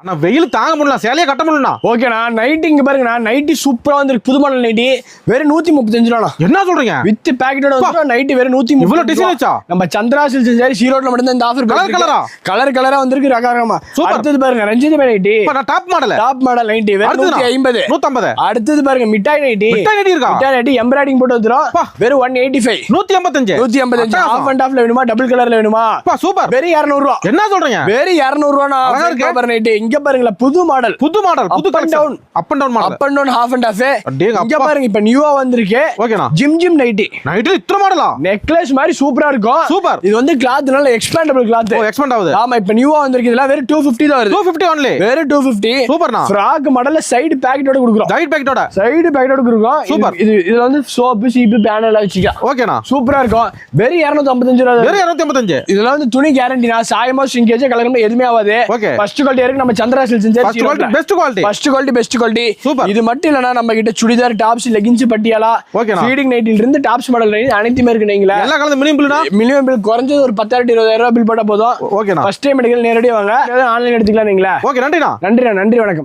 நான் வெயில் தாங்க முடியல, சேலையே கட்ட முடியல. ஓகேண்ணா, நைட்டி இங்க பாருங்கண்ணா, நைட்டி சூப்பரா வந்துருக்கு. புது மாடல் நைட்டி வெறும் 135 ரூபா. என்ன சொல்றீங்க? வித் பேக்கெட்டோட வந்து நைட்டி வெறும் 130. இவ்வளவு டிசைன் வச்சா? நம்ம சந்திரா சில்க்ஸ் சாரி ஈரோட்ல மட்டும் தான் இந்த ஆஃபர். கலரா வந்திருக்கு. ரகரகமா. அடுத்து பாருங்க Ranjith nighty. Top model nighty வெறும் 150. அடுத்து பாருங்க மிட்டாய் நைட்டி. மிட்டாய் நைட்டி எம்ப்ராய்டிங் போட்டு வந்துரும். வெறும் 185. 155. ஹாஃப் அண்ட் ஹாஃப்ல வேணுமா, டபுள் கலர்ல வேணுமா? சூப்பர். வெறும் 200 ரூபா. என்ன சொல்றீங்க? வெறும் 200 ரூபானா. நைட்டி இங்க பாருங்களா, புது மாடல். புது collection. Up and down half and half. இங்க பாருங்க இப்ப நியூவா வந்திருக்கு. ஓகேனா? Gym nightie. நைட்டில இத்தனை மாடலா? நெக்லஸ் மாதிரி சூப்பரா இருக்கும். சூப்பர். இது வந்து கிளாத் நல்ல எக்ஸ்பேண்டபிள் கிளாத். எக்ஸ்பேண்ட் ஆகுது. ஆமா, இப்ப நியூவா வந்திருக்கு. இதெல்லாம் வெறும் 250 தான் வருது. 250 only. வெறும் 250. சூப்பர்னா. ஃப்ராக் மாடல்ல சைடு பாக்கெட்டோட கொடுக்குறோம். சைடு பாக்கெட்டோட கொடுக்குறோம். சூப்பர். இதுல வந்து சோப்பு சீப்பு பேனல் வச்சுக்க. ஓகேனா? சூப்பரா இருக்கும். வெறும் 255 ரூபாய். வெறும் 255. இதெல்லாம் வந்து துணி கேரண்டினா, சாயமோ சிங்கேஜ் கலர்ல எதுமே ஆகாது. ஃபர்ஸ்ட் குவாலிட்டி இருக்கு. நம்ம Chandra silks best quality. Super. இது மட்டும் இல்லனா நம்ம கிட்ட churidar, tops, leggings, Patiala, feeding நைட்டில இருந்து டாப்ஸ் மாடல் அனைத்துமே இருக்கு. நீங்களே எல்லா கலந்து மினிமம் பில் குறைஞ்சது ஒரு 10,000-20,000 ரூபாய் பில் போட்டா போதும். ஓகேனா? ஃபர்ஸ்ட் டைம் எடுக்கல நேரடியா வாங்க, ஆன்லைன் எடுத்துக்கலாம். நீங்களே. ஓகே, நன்றி. நன்றி, வணக்கம்.